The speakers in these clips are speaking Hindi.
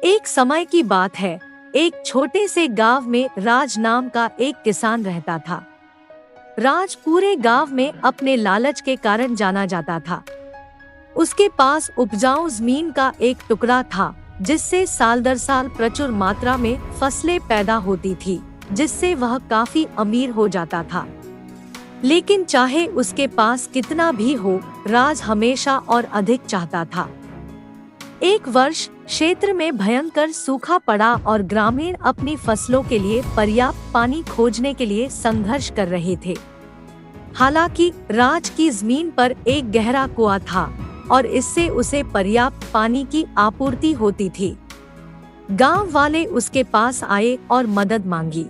एक समय की बात है। एक छोटे से गांव में राज नाम का एक किसान रहता था। राज पूरे गांव में अपने लालच के कारण जाना जाता था। उसके पास उपजाऊ जमीन का एक टुकड़ा था, जिससे साल दर साल प्रचुर मात्रा में फसलें पैदा होती थी, जिससे वह काफी अमीर हो जाता था। लेकिन चाहे उसके पास कितना भी हो, राज हमेशा और अधिक चाहता था। एक वर्ष क्षेत्र में भयंकर सूखा पड़ा और ग्रामीण अपनी फसलों के लिए पर्याप्त पानी खोजने के लिए संघर्ष कर रहे थे। हालांकि राज की जमीन पर एक गहरा कुआं था और इससे उसे पर्याप्त पानी की आपूर्ति होती थी। गांव वाले उसके पास आए और मदद मांगी।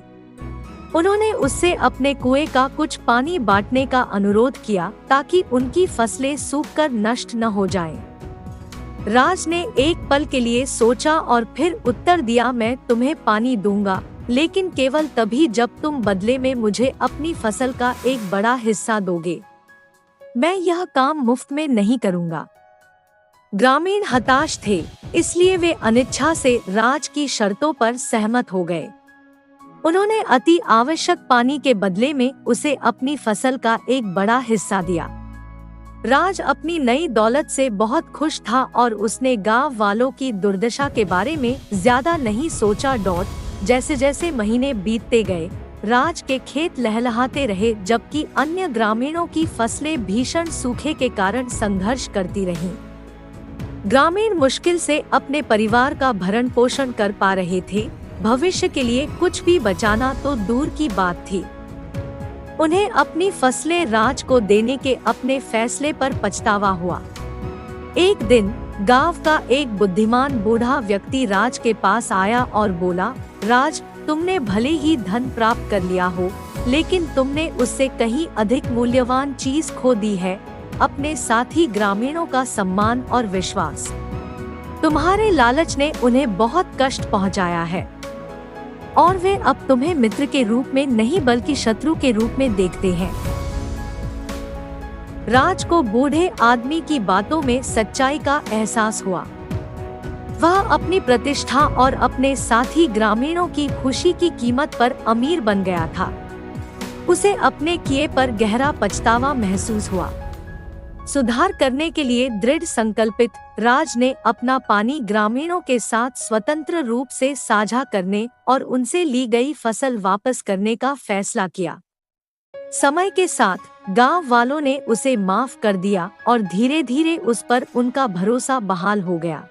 उन्होंने उससे अपने कुएं का कुछ पानी बांटने का अनुरोध किया ताकि उनकी फसलें सूखकर नष्ट न हो जाएं। राज ने एक पल के लिए सोचा और फिर उत्तर दिया, मैं तुम्हें पानी दूंगा, लेकिन केवल तभी जब तुम बदले में मुझे अपनी फसल का एक बड़ा हिस्सा दोगे। मैं यह काम मुफ्त में नहीं करूंगा। ग्रामीण हताश थे, इसलिए वे अनिच्छा से राज की शर्तों पर सहमत हो गए। उन्होंने अति आवश्यक पानी के बदले में उसे अपनी फसल का एक बड़ा हिस्सा दिया। राज अपनी नई दौलत से बहुत खुश था और उसने गांव वालों की दुर्दशा के बारे में ज्यादा नहीं सोचा। जैसे जैसे महीने बीतते गए, राज के खेत लहलहाते रहे, जबकि अन्य ग्रामीणों की फसलें भीषण सूखे के कारण संघर्ष करती रहीं। ग्रामीण मुश्किल से अपने परिवार का भरण पोषण कर पा रहे थे। भविष्य के लिए कुछ भी बचाना तो दूर की बात थी। उन्हें अपनी फसलें राज को देने के अपने फैसले पर पछतावा हुआ। एक दिन गांव का एक बुद्धिमान बूढ़ा व्यक्ति राज के पास आया और बोला, राज, तुमने भले ही धन प्राप्त कर लिया हो, लेकिन तुमने उससे कहीं अधिक मूल्यवान चीज खो दी है, अपने साथी ग्रामीणों का सम्मान और विश्वास। तुम्हारे लालच ने उन्हें बहुत कष्ट पहुंचाया है और वे अब तुम्हें मित्र के रूप में नहीं बल्कि शत्रु के रूप में देखते हैं। राज को बूढ़े आदमी की बातों में सच्चाई का एहसास हुआ। वह अपनी प्रतिष्ठा और अपने साथी ग्रामीणों की खुशी की कीमत पर अमीर बन गया था। उसे अपने किए पर गहरा पछतावा महसूस हुआ। सुधार करने के लिए दृढ़ संकल्पित, राज ने अपना पानी ग्रामीणों के साथ स्वतंत्र रूप से साझा करने और उनसे ली गई फसल वापस करने का फैसला किया। समय के साथ गांव वालों ने उसे माफ कर दिया और धीरे धीरे उस पर उनका भरोसा बहाल हो गया।